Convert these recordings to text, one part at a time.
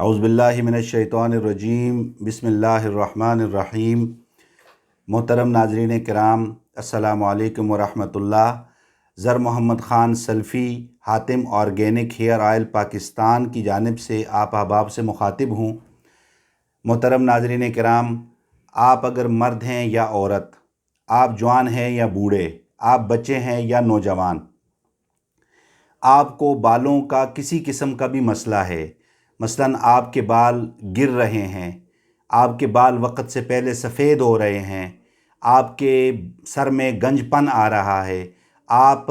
اعوذ باللہ من الشیطان الرجیم بسم اللہ الرحمن الرحیم۔ محترم ناظرین کرام، السلام علیکم ورحمۃ اللہ۔ Zar Muhammad Khan Salfi Hatim organic hair oil Pakistan کی جانب سے آپ احباب سے مخاطب ہوں۔ محترم ناظرین کرام، آپ اگر مرد ہیں یا عورت، آپ جوان ہیں یا بوڑھے، آپ بچے ہیں یا نوجوان، آپ کو بالوں کا کسی قسم کا بھی مسئلہ ہے، مثلاً آپ کے بال گر رہے ہیں، آپ کے بال وقت سے پہلے سفید ہو رہے ہیں، آپ کے سر میں گنج پن آ رہا ہے، آپ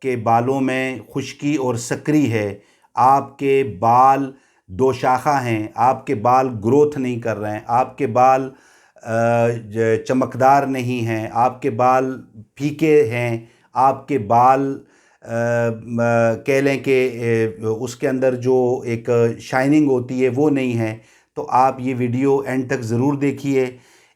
کے بالوں میں خشکی اور سکری ہے، آپ کے بال دو شاخہ ہیں، آپ کے بال گروتھ نہیں کر رہے ہیں، آپ کے بال چمکدار نہیں ہیں، آپ کے بال پھیکے ہیں، آپ کے بال کہہ لیں کہ اس کے اندر جو ایک شائننگ ہوتی ہے وہ نہیں ہے، تو آپ یہ ویڈیو اینڈ تک ضرور دیکھیے۔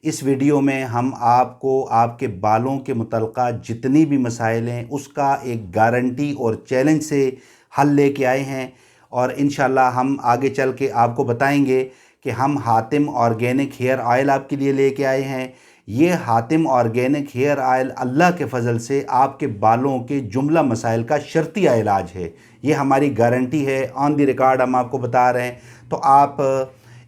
اس ویڈیو میں ہم آپ کو آپ کے بالوں کے متعلقہ جتنی بھی مسائل ہیں اس کا ایک گارنٹی اور چیلنج سے حل لے کے آئے ہیں، اور انشاءاللہ ہم آگے چل کے آپ کو بتائیں گے کہ ہم حاتم آرگینک ہیئر آئل آپ کے لیے لے کے آئے ہیں۔ یہ حاتم آرگینک ہیئر آئل اللہ کے فضل سے آپ کے بالوں کے جملہ مسائل کا شرطیہ علاج ہے، یہ ہماری گارنٹی ہے، آن دی ریکارڈ ہم آپ کو بتا رہے ہیں۔ تو آپ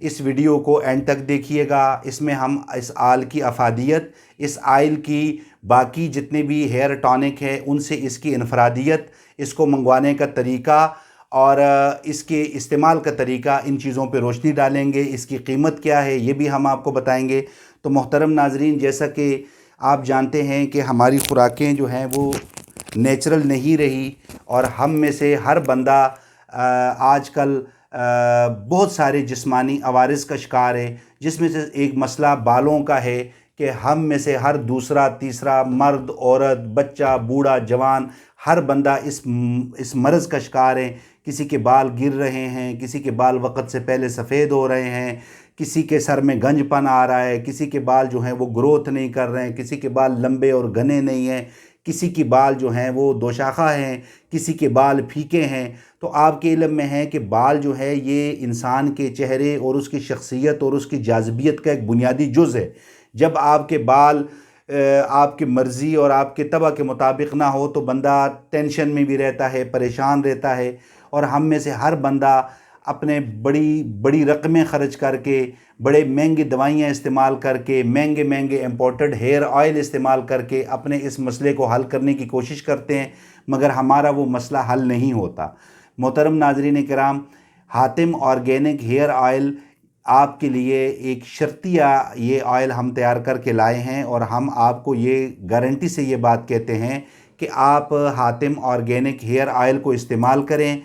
اس ویڈیو کو اینڈ تک دیکھیے گا، اس میں ہم اس آئل کی افادیت، اس آئل کی باقی جتنے بھی ہیئر ٹانک ہیں ان سے اس کی انفرادیت، اس کو منگوانے کا طریقہ اور اس کے استعمال کا طریقہ، ان چیزوں پہ روشنی ڈالیں گے۔ اس کی قیمت کیا ہے یہ بھی ہم آپ کو بتائیں گے۔ تو محترم ناظرین، جیسا کہ آپ جانتے ہیں کہ ہماری خوراکیں جو ہیں وہ نیچرل نہیں رہی، اور ہم میں سے ہر بندہ آج کل بہت سارے جسمانی عوارض کا شکار ہے، جس میں سے ایک مسئلہ بالوں کا ہے کہ ہم میں سے ہر دوسرا تیسرا مرد، عورت، بچہ، بوڑھا، جوان، ہر بندہ اس مرض کا شکار ہے۔ کسی کے بال گر رہے ہیں، کسی کے بال وقت سے پہلے سفید ہو رہے ہیں، کسی کے سر میں گنج پن آ رہا ہے، کسی کے بال جو ہیں وہ گروتھ نہیں کر رہے ہیں، کسی کے بال لمبے اور گھنے نہیں ہیں، کسی کی بال جو ہیں وہ دو شاخہ ہیں، کسی کے بال پھیکے ہیں۔ تو آپ کے علم میں ہے کہ بال جو ہے یہ انسان کے چہرے اور اس کی شخصیت اور اس کی جاذبیت کا ایک بنیادی جز ہے۔ جب آپ کے بال آپ کی مرضی اور آپ کے طبع کے مطابق نہ ہو تو بندہ ٹینشن میں بھی رہتا ہے، پریشان رہتا ہے، اور ہم میں سے ہر بندہ اپنے بڑی رقمیں خرچ کر کے، بڑے مہنگی دوائیاں استعمال کر کے، مہنگے امپورٹڈ ہیئر آئل استعمال کر کے اپنے اس مسئلے کو حل کرنے کی کوشش کرتے ہیں، مگر ہمارا وہ مسئلہ حل نہیں ہوتا۔ محترم ناظرین کرام، حاتم آرگینک ہیئر آئل آپ کے لیے ایک شرطیہ یہ آئل ہم تیار کر کے لائے ہیں، اور ہم آپ کو یہ گارنٹی سے یہ بات کہتے ہیں کہ آپ حاتم آرگینک ہیئر آئل کو استعمال کریں۔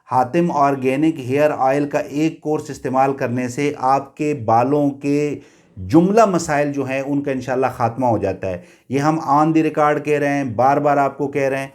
حاتم آرگینک ہیئر آئل کا ایک کورس استعمال کرنے سے آپ کے بالوں کے جملہ مسائل جو ہیں ان کا انشاءاللہ خاتمہ ہو جاتا ہے۔ یہ ہم آن دی ریکارڈ کہہ رہے ہیں، بار بار آپ کو کہہ رہے ہیں۔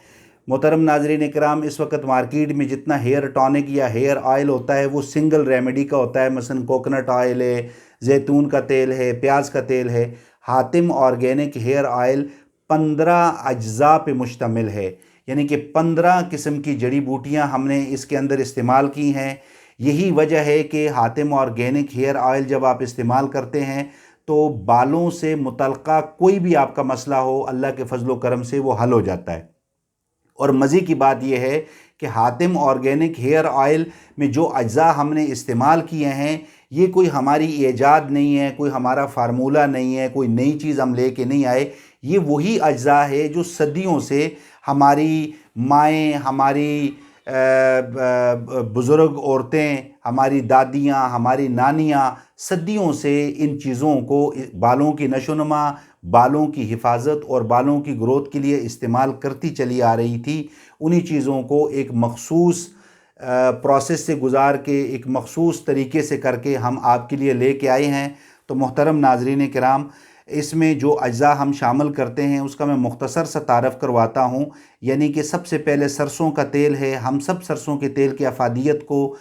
محترم ناظرین اکرام، اس وقت مارکیٹ میں جتنا ہیئر ٹانک یا ہیئر آئل ہوتا ہے وہ سنگل ریمیڈی کا ہوتا ہے، مثلا کوکونٹ آئل ہے، زیتون کا تیل ہے، پیاز کا تیل ہے۔ حاتم آرگینک ہیئر آئل 15 اجزاء پہ مشتمل ہے، یعنی کہ 15 قسم کی جڑی بوٹیاں ہم نے اس کے اندر استعمال کی ہیں۔ یہی وجہ ہے کہ حاتم آرگینک ہیئر آئل جب آپ استعمال کرتے ہیں تو بالوں سے متعلقہ کوئی بھی آپ کا مسئلہ ہو، اللہ کے فضل و کرم سے وہ حل ہو جاتا ہے۔ اور مزے کی بات یہ ہے کہ حاتم آرگینک ہیئر آئل میں جو اجزاء ہم نے استعمال کیے ہیں یہ کوئی ہماری ایجاد نہیں ہے، کوئی ہمارا فارمولہ نہیں ہے، کوئی نئی چیز ہم لے کے نہیں آئے، یہ وہی اجزاء ہے جو صدیوں سے ہماری مائیں، ہماری بزرگ عورتیں، ہماری دادیاں، ہماری نانیاں صدیوں سے ان چیزوں کو بالوں کی نشو و نما، بالوں کی حفاظت اور بالوں کی گروتھ کے لیے استعمال کرتی چلی آ رہی تھی۔ انہی چیزوں کو ایک مخصوص پروسیس سے گزار کے، ایک مخصوص طریقے سے کر کے ہم آپ کے لیے لے کے آئے ہیں۔ تو محترم ناظرین کرام، اس میں جو اجزاء ہم شامل کرتے ہیں اس کا میں مختصر سا تعارف کرواتا ہوں۔ یعنی کہ سب سے پہلے سرسوں کا تیل ہے۔ ہم سب سرسوں کے تیل کی افادیت کو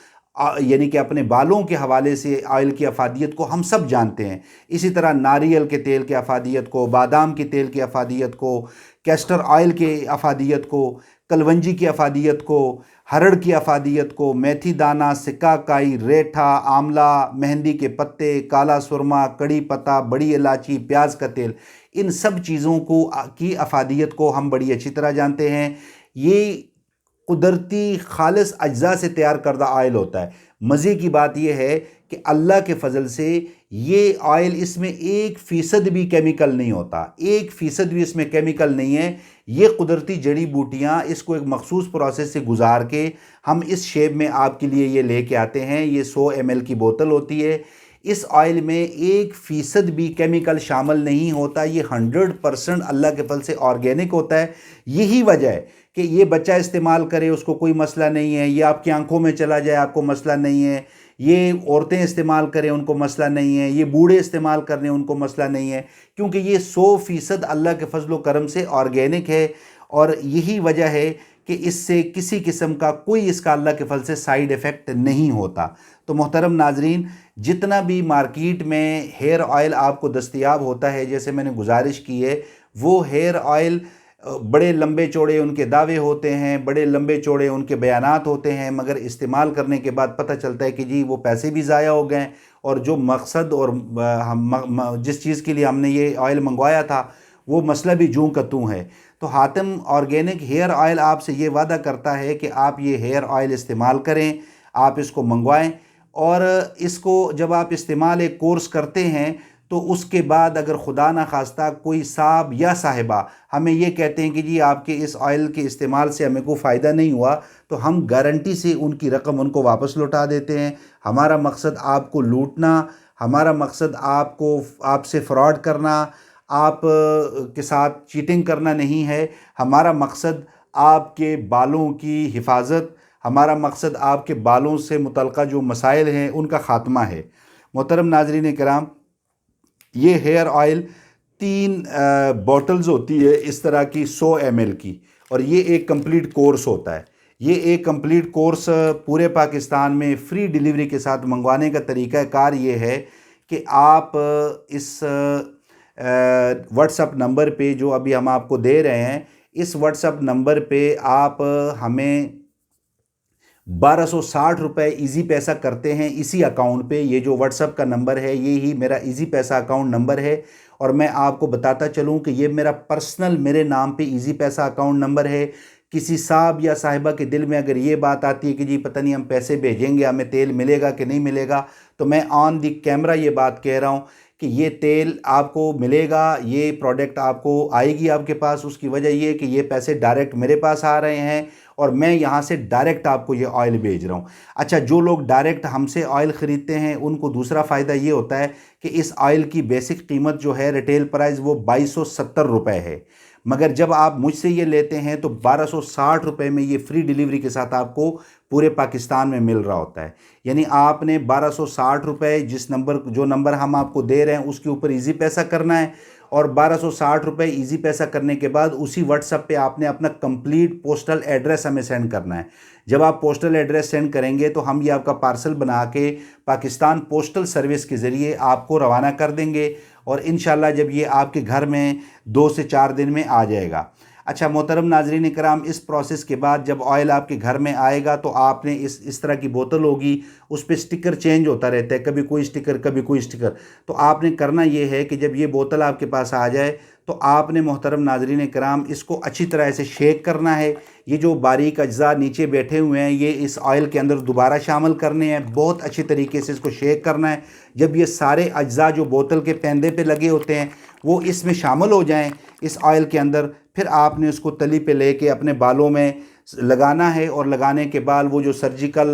یعنی کہ اپنے بالوں کے حوالے سے آئل کی افادیت کو ہم سب جانتے ہیں۔ اسی طرح ناریل کے تیل کی افادیت کو، بادام کے تیل کی افادیت کو، کیسٹر آئل کے افادیت کو، کلونجی کی افادیت کو، ہرڑ کی افادیت کو، میتھی دانہ، سکہ کائی، ریٹھا، آملہ، مہندی کے پتے، کالا سرما، کڑی پتہ، بڑی الائچی، پیاز کا تیل، ان سب چیزوں کی افادیت کو ہم بڑی اچھی طرح جانتے ہیں۔ یہ قدرتی خالص اجزاء سے تیار کردہ آئل ہوتا ہے۔ مزے کی بات یہ ہے کہ اللہ کے فضل سے یہ آئل، اس میں 1% بھی کیمیکل نہیں ہوتا، 1% بھی اس میں کیمیکل نہیں ہے۔ یہ قدرتی جڑی بوٹیاں اس کو ایک مخصوص پروسیس سے گزار کے ہم اس شیپ میں آپ کے لیے یہ لے کے آتے ہیں۔ یہ 100 ml کی بوتل ہوتی ہے۔ اس آئل میں 1% بھی کیمیکل شامل نہیں ہوتا۔ یہ 100% اللہ کے فضل سے آرگینک ہوتا ہے۔ یہی وجہ ہے کہ یہ بچہ استعمال کرے اس کو کوئی مسئلہ نہیں ہے، یہ آپ کی آنکھوں میں چلا جائے آپ کو مسئلہ نہیں ہے، یہ عورتیں استعمال کریں ان کو مسئلہ نہیں ہے، یہ بوڑھے استعمال کرنے ان کو مسئلہ نہیں ہے، کیونکہ یہ 100% اللہ کے فضل و کرم سے آرگینک ہے۔ اور یہی وجہ ہے کہ اس سے کسی قسم کا کوئی اس کا اللہ کے فضل سے سائیڈ ایفیکٹ نہیں ہوتا۔ تو محترم ناظرین، جتنا بھی مارکیٹ میں ہیئر آئل آپ کو دستیاب ہوتا ہے، جیسے میں نے گزارش کی ہے، وہ ہیئر آئل بڑے لمبے چوڑے ان کے دعوے ہوتے ہیں، بڑے لمبے چوڑے ان کے بیانات ہوتے ہیں، مگر استعمال کرنے کے بعد پتہ چلتا ہے کہ جی وہ پیسے بھی ضائع ہو گئے، اور جو مقصد اور جس چیز کے لیے ہم نے یہ آئل منگوایا تھا وہ مسئلہ بھی جوں کا توں ہے۔ تو حاتم آرگینک ہیئر آئل آپ سے یہ وعدہ کرتا ہے کہ آپ یہ ہیئر آئل استعمال کریں، آپ اس کو منگوائیں، اور اس کو جب آپ استعمال ایک کورس کرتے ہیں تو اس کے بعد اگر خدا نخواستہ کوئی صاحب یا صاحبہ ہمیں یہ کہتے ہیں کہ جی آپ کے اس آئل کے استعمال سے ہمیں کوئی فائدہ نہیں ہوا، تو ہم گارنٹی سے ان کی رقم ان کو واپس لوٹا دیتے ہیں۔ ہمارا مقصد آپ کو لوٹنا، ہمارا مقصد آپ سے فراڈ کرنا، آپ کے ساتھ چیٹنگ کرنا نہیں ہے۔ ہمارا مقصد آپ کے بالوں کی حفاظت، ہمارا مقصد آپ کے بالوں سے متعلقہ جو مسائل ہیں ان کا خاتمہ ہے۔ محترم ناظرین کرام، یہ ہیئر آئل 3 بوٹلز ہوتی ہے اس طرح کی 100 ml کی، اور یہ ایک کمپلیٹ کورس ہوتا ہے۔ یہ ایک کمپلیٹ کورس پورے پاکستان میں فری ڈیلیوری کے ساتھ منگوانے کا طریقہ کار یہ ہے کہ آپ اس واٹس اپ نمبر پہ جو ابھی ہم آپ کو دے رہے ہیں، اس واٹس اپ نمبر پہ آپ ہمیں 1260 روپے ایزی پیسہ کرتے ہیں اسی اکاؤنٹ پہ۔ یہ جو واٹس اپ کا نمبر ہے یہی میرا ایزی پیسہ اکاؤنٹ نمبر ہے، اور میں آپ کو بتاتا چلوں کہ یہ میرا پرسنل میرے نام پہ ایزی پیسہ اکاؤنٹ نمبر ہے۔ کسی صاحب یا صاحبہ کے دل میں اگر یہ بات آتی ہے کہ جی پتہ نہیں ہم پیسے بھیجیں گے ہمیں تیل ملے گا کہ نہیں ملے گا، تو میں آن دی کیمرہ یہ بات کہہ رہا ہوں کہ یہ تیل آپ کو ملے گا، یہ پروڈکٹ آپ کو آئے گی آپ کے پاس۔ اس کی وجہ یہ ہے کہ یہ پیسے ڈائریکٹ میرے پاس آ رہے ہیں اور میں یہاں سے ڈائریکٹ آپ کو یہ آئل بھیج رہا ہوں۔ اچھا، جو لوگ ڈائریکٹ ہم سے آئل خریدتے ہیں ان کو دوسرا فائدہ یہ ہوتا ہے کہ اس آئل کی بیسک قیمت جو ہے ریٹیل پرائز وہ 2270 روپے ہے، مگر جب آپ مجھ سے یہ لیتے ہیں تو 1260 روپے میں یہ فری ڈیلیوری کے ساتھ آپ کو پورے پاکستان میں مل رہا ہوتا ہے۔ یعنی آپ نے 1260 روپے جو نمبر ہم آپ کو دے رہے ہیں اس کے اوپر ایزی پیسہ کرنا ہے، اور 1260 روپے ایزی پیسہ کرنے کے بعد اسی واٹس ایپ پہ آپ نے اپنا کمپلیٹ پوسٹل ایڈریس ہمیں سینڈ کرنا ہے۔ جب آپ پوسٹل ایڈریس سینڈ کریں گے تو ہم یہ آپ کا پارسل بنا کے پاکستان پوسٹل سروس کے ذریعے آپ کو روانہ کر دیں گے، اور انشاءاللہ جب یہ آپ کے گھر میں 2 سے 4 دن میں آ جائے گا۔ اچھا محترم ناظرین کرام، اس پروسیس کے بعد جب آئل آپ کے گھر میں آئے گا تو آپ نے اس طرح کی بوتل ہوگی، اس پہ سٹیکر چینج ہوتا رہتا ہے، کبھی کوئی سٹیکر کبھی کوئی سٹیکر۔ تو آپ نے کرنا یہ ہے کہ جب یہ بوتل آپ کے پاس آ جائے تو آپ نے محترم ناظرین کرام اس کو اچھی طرح سے شیک کرنا ہے۔ یہ جو باریک اجزاء نیچے بیٹھے ہوئے ہیں یہ اس آئل کے اندر دوبارہ شامل کرنے ہیں، بہت اچھی طریقے سے اس کو شیک کرنا ہے۔ جب یہ سارے اجزاء جو بوتل کے پیندے پہ لگے ہوتے ہیں وہ اس میں شامل ہو جائیں اس آئل کے اندر، پھر آپ نے اس کو تلی پہ لے کے اپنے بالوں میں لگانا ہے، اور لگانے کے بعد وہ جو سرجیکل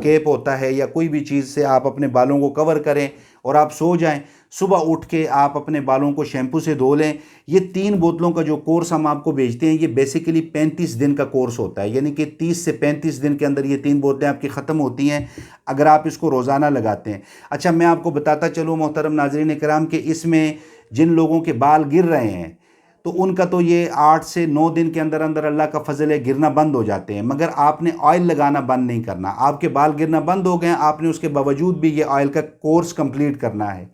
کیپ ہوتا ہے یا کوئی بھی چیز سے آپ اپنے بالوں کو کور کریں اور آپ سو جائیں۔ صبح اٹھ کے آپ اپنے بالوں کو شیمپو سے دھو لیں۔ یہ 3 بوتلوں کا جو کورس ہم آپ کو بھیجتے ہیں یہ بیسیکلی 35 دن کا کورس ہوتا ہے، یعنی کہ 30 سے 35 دن کے اندر یہ 3 بوتلیں آپ کی ختم ہوتی ہیں اگر آپ اس کو روزانہ لگاتے ہیں۔ اچھا، میں آپ کو بتاتا چلوں محترم ناظرین کرام کہ اس میں جن لوگوں کے بال گر رہے ہیں تو ان کا تو یہ 8 سے 9 دن کے اندر اندر اللہ کا فضل ہے گرنا بند ہو جاتے ہیں، مگر آپ نے آئل لگانا بند نہیں کرنا۔ آپ کے بال گرنا بند ہو گئے، آپ نے اس کے باوجود بھی یہ آئل کا کورس کمپلیٹ کرنا ہے۔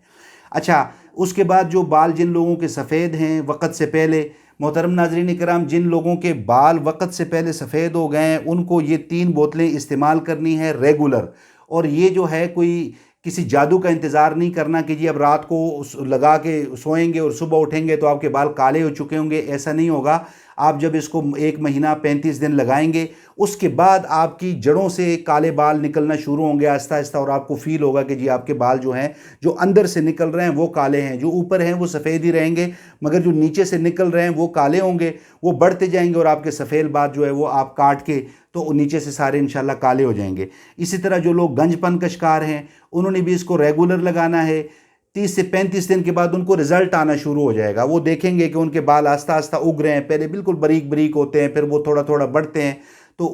اچھا، اس کے بعد جو بال جن لوگوں کے سفید ہیں وقت سے پہلے، محترم ناظرین کرام، جن لوگوں کے بال وقت سے پہلے سفید ہو گئے ہیں ان کو یہ 3 بوتلیں استعمال کرنی ہے ریگولر، اور یہ جو ہے کوئی کسی جادو کا انتظار نہیں کرنا کہ جی اب رات کو لگا کے سوئیں گے اور صبح اٹھیں گے تو آپ کے بال کالے ہو چکے ہوں گے، ایسا نہیں ہوگا۔ آپ جب اس کو 1 مہینہ 35 دن لگائیں گے اس کے بعد آپ کی جڑوں سے کالے بال نکلنا شروع ہوں گے آہستہ آہستہ، اور آپ کو فیل ہوگا کہ جی آپ کے بال جو ہیں جو اندر سے نکل رہے ہیں وہ کالے ہیں، جو اوپر ہیں وہ سفید ہی رہیں گے، مگر جو نیچے سے نکل رہے ہیں وہ کالے ہوں گے، وہ بڑھتے جائیں گے اور آپ کے سفید بال جو ہے وہ آپ کاٹ کے تو نیچے سے سارے انشاءاللہ کالے ہو جائیں گے۔ اسی طرح جو لوگ گنج پن کا شکار ہیں انہوں نے بھی اس کو ریگولر لگانا ہے۔ 30 سے 35 دن کے بعد ان کو رزلٹ آنا شروع ہو جائے گا، وہ دیکھیں گے کہ ان کے بال آہستہ آہستہ اگ رہے ہیں، پہلے بالکل باریک باریک ہوتے ہیں، پھر وہ تھوڑا تھوڑا بڑھتے ہیں، تو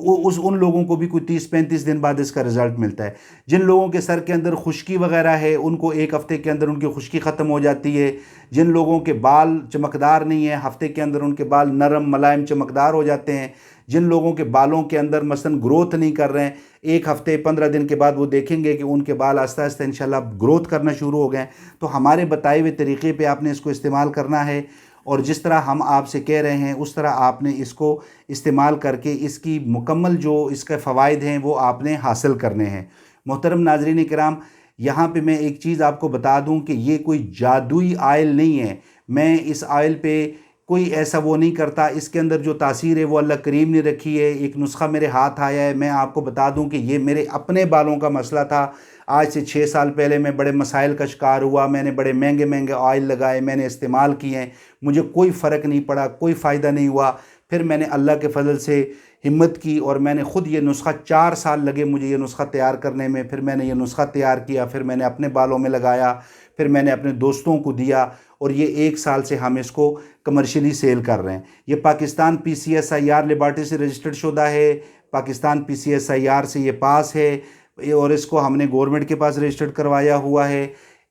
ان لوگوں کو بھی کوئی 30-35 دن بعد اس کا رزلٹ ملتا ہے۔ جن لوگوں کے سر کے اندر خشکی وغیرہ ہے ان کو 1 ہفتے کے اندر ان کی خشکی ختم ہو جاتی ہے۔ جن لوگوں کے بال چمکدار نہیں ہیں ہفتے کے اندر ان کے بال نرم ملائم چمکدار ہو جاتے ہیں۔ جن لوگوں کے بالوں کے اندر مثلا گروتھ نہیں کر رہے ہیں، 1 ہفتے 15 دن کے بعد وہ دیکھیں گے کہ ان کے بال آہستہ آہستہ انشاءاللہ گروتھ کرنا شروع ہو گئے ہیں۔ تو ہمارے بتائے ہوئے طریقے پہ آپ نے اس کو استعمال کرنا ہے، اور جس طرح ہم آپ سے کہہ رہے ہیں اس طرح آپ نے اس کو استعمال کر کے اس کی مکمل جو اس کے فوائد ہیں وہ آپ نے حاصل کرنے ہیں۔ محترم ناظرین کرام، یہاں پہ میں ایک چیز آپ کو بتا دوں کہ یہ کوئی جادوئی آئل نہیں ہے، میں اس آئل پہ کوئی ایسا وہ نہیں کرتا، اس کے اندر جو تاثیر ہے وہ اللہ کریم نے رکھی ہے۔ ایک نسخہ میرے ہاتھ آیا ہے، میں آپ کو بتا دوں کہ یہ میرے اپنے بالوں کا مسئلہ تھا۔ آج سے 6 سال پہلے میں بڑے مسائل کا شکار ہوا، میں نے بڑے مہنگے مہنگے آئل لگائے، میں نے استعمال کیے ہیں، مجھے کوئی فرق نہیں پڑا، کوئی فائدہ نہیں ہوا۔ پھر میں نے اللہ کے فضل سے ہمت کی اور میں نے خود یہ نسخہ 4 سال لگے مجھے یہ نسخہ تیار کرنے میں، پھر میں نے یہ نسخہ تیار کیا، پھر میں نے اپنے بالوں میں لگایا، پھر میں نے اپنے دوستوں کو دیا، اور یہ 1 سال سے ہم اس کو کمرشلی سیل کر رہے ہیں۔ یہ پاکستان PCSIR لیبارٹری سے رجسٹرڈ شدہ ہے، پاکستان PCSIR سے یہ پاس ہے، اور اس کو ہم نے گورنمنٹ کے پاس رجسٹرڈ کروایا ہوا ہے۔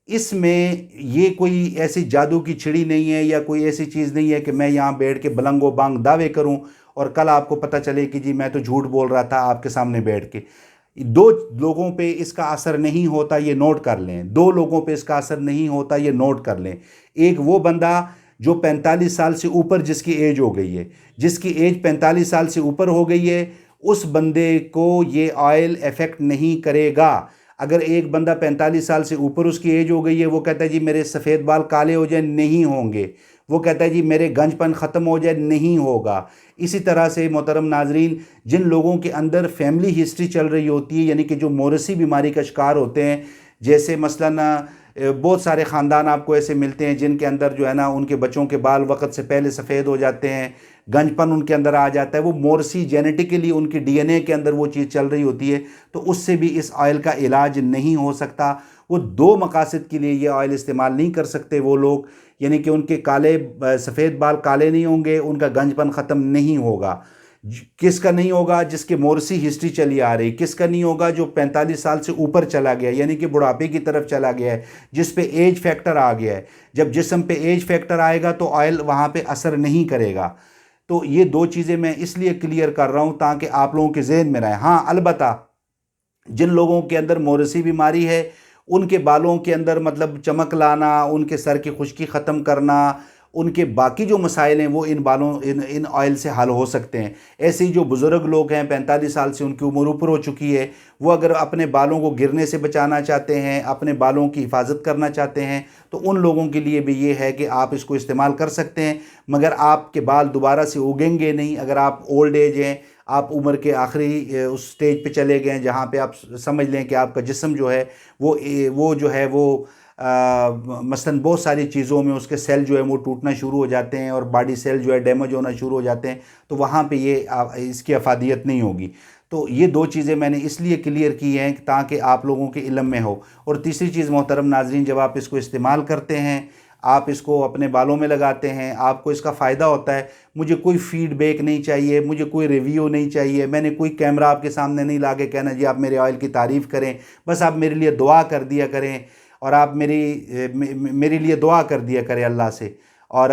اس میں یہ کوئی ایسی جادو کی چھڑی نہیں ہے یا کوئی ایسی چیز نہیں ہے کہ میں یہاں بیٹھ کے بلنگ و بانگ دعوے کروں اور کل آپ کو پتہ چلے کہ جی میں تو جھوٹ بول رہا تھا آپ کے سامنے بیٹھ کے۔ 2 لوگوں پہ اس کا اثر نہیں ہوتا، یہ نوٹ کر لیں، 2 لوگوں پہ اس کا اثر نہیں ہوتا، یہ نوٹ کر لیں۔ ایک وہ بندہ جو 45 سال سے اوپر جس کی ایج ہو گئی ہے، جس کی ایج 45 سال سے اوپر ہو گئی ہے، اس بندے کو یہ آئل ایفیکٹ نہیں کرے گا۔ اگر ایک بندہ 45 سال سے اوپر اس کی ایج ہو گئی ہے، وہ کہتا ہے جی میرے سفید بال کالے ہو جائیں، نہیں ہوں گے۔ وہ کہتا ہے جی میرے گنج پن ختم ہو جائے، نہیں ہوگا۔ اسی طرح سے محترم ناظرین، جن لوگوں کے اندر فیملی ہسٹری چل رہی ہوتی ہے، یعنی کہ جو موروثی بیماری کا شکار ہوتے ہیں، جیسے مثلا بہت سارے خاندان آپ کو ایسے ملتے ہیں جن کے اندر جو ہے نا ان کے بچوں کے بال وقت سے پہلے سفید ہو جاتے ہیں، گنج پن ان کے اندر آ جاتا ہے، وہ موروثی جینیٹیکلی ان کی DNA کے اندر وہ چیز چل رہی ہوتی ہے، تو اس سے بھی اس آئل کا علاج نہیں ہو سکتا۔ وہ 2 مقاصد کے لیے یہ آئل استعمال نہیں کر سکتے وہ لوگ، یعنی کہ ان کے سفید بال کالے نہیں ہوں گے، ان کا گنج پن ختم نہیں ہوگا۔ کس کا نہیں ہوگا؟ جس کے موروثی ہسٹری چلی آ رہی۔ کس کا نہیں ہوگا؟ جو 45 سال سے اوپر چلا گیا، یعنی کہ بڑھاپے کی طرف چلا گیا ہے، جس پہ ایج فیکٹر آ گیا ہے۔ جب جسم پہ ایج فیکٹر آئے گا تو آئل وہاں پہ اثر نہیں کرے گا۔ تو یہ 2 چیزیں میں اس لیے کلیئر کر رہا ہوں تاکہ آپ لوگوں کے ذہن میں رہے۔ ہاں البتہ جن لوگوں کے اندر موروثی بیماری ہے، ان کے بالوں کے اندر مطلب چمک لانا، ان کے سر کی خشکی ختم کرنا، ان کے باقی جو مسائل ہیں وہ ان آئل سے حل ہو سکتے ہیں۔ ایسے ہی جو بزرگ لوگ ہیں 45 سال سے ان کی عمر اوپر ہو چکی ہے، وہ اگر اپنے بالوں کو گرنے سے بچانا چاہتے ہیں، اپنے بالوں کی حفاظت کرنا چاہتے ہیں، تو ان لوگوں کے لیے بھی یہ ہے کہ آپ اس کو استعمال کر سکتے ہیں، مگر آپ کے بال دوبارہ سے اگیں گے نہیں۔ اگر آپ اولڈ ایج ہیں، آپ عمر کے آخری اس سٹیج پہ چلے گئے ہیں جہاں پہ آپ سمجھ لیں کہ آپ کا جسم جو ہے وہ جو ہے وہ مثلاً بہت ساری چیزوں میں اس کے سیل جو ہے وہ ٹوٹنا شروع ہو جاتے ہیں اور باڈی سیل جو ہے ڈیمیج ہونا شروع ہو جاتے ہیں، تو وہاں پہ اس کی افادیت نہیں ہوگی۔ تو یہ 2 چیزیں میں نے اس لیے کلیئر کی ہیں تاکہ آپ لوگوں کے علم میں ہو۔ اور تیسری چیز محترم ناظرین، جب آپ اس کو استعمال کرتے ہیں، آپ اس کو اپنے بالوں میں لگاتے ہیں، آپ کو اس کا فائدہ ہوتا ہے، مجھے کوئی فیڈ بیک نہیں چاہیے، مجھے کوئی ریویو نہیں چاہیے، میں نے کوئی کیمرہ آپ کے سامنے نہیں لا کے کہنا جی آپ میرے آئل کی تعریف کریں، بس آپ میرے لیے دعا کر دیا کریں، اور آپ میرے لیے دعا کر دیا کریں اللہ سے، اور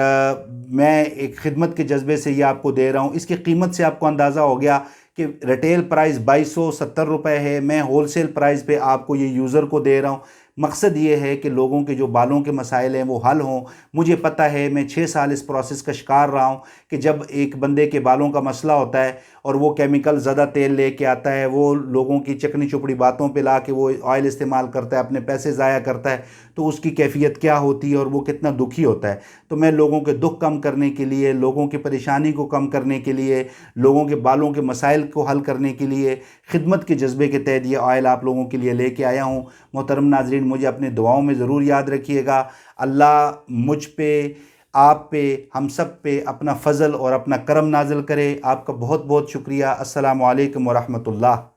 میں ایک خدمت کے جذبے سے یہ آپ کو دے رہا ہوں۔ اس کی قیمت سے آپ کو اندازہ ہو گیا کہ ریٹیل پرائز 2270 روپے ہے، میں ہول سیل پرائز پہ آپ کو یہ یوزر کو دے رہا ہوں۔ مقصد یہ ہے کہ لوگوں کے جو بالوں کے مسائل ہیں وہ حل ہوں۔ مجھے پتہ ہے، میں 6 سال اس پروسیس کا شکار رہا ہوں کہ جب ایک بندے کے بالوں کا مسئلہ ہوتا ہے اور وہ کیمیکل زدہ تیل لے کے آتا ہے، وہ لوگوں کی چکنی چپڑی باتوں پہ لا کے وہ آئل استعمال کرتا ہے، اپنے پیسے ضائع کرتا ہے، تو اس کی کیفیت کیا ہوتی ہے اور وہ کتنا دکھی ہوتا ہے۔ تو میں لوگوں کے دکھ کم کرنے کے لیے، لوگوں کی پریشانی کو کم کرنے کے لیے، لوگوں کے بالوں کے مسائل کو حل کرنے کے لیے، خدمت کے جذبے کے تحت یہ آئل آپ لوگوں کے لیے لے کے آیا ہوں۔ محترم ناظرین، مجھے اپنے دعاؤں میں ضرور یاد رکھیے گا۔ اللہ مجھ پہ، آپ پہ، ہم سب پہ اپنا فضل اور اپنا کرم نازل کرے۔ آپ کا بہت بہت شکریہ۔ السلام علیکم ورحمۃ اللہ۔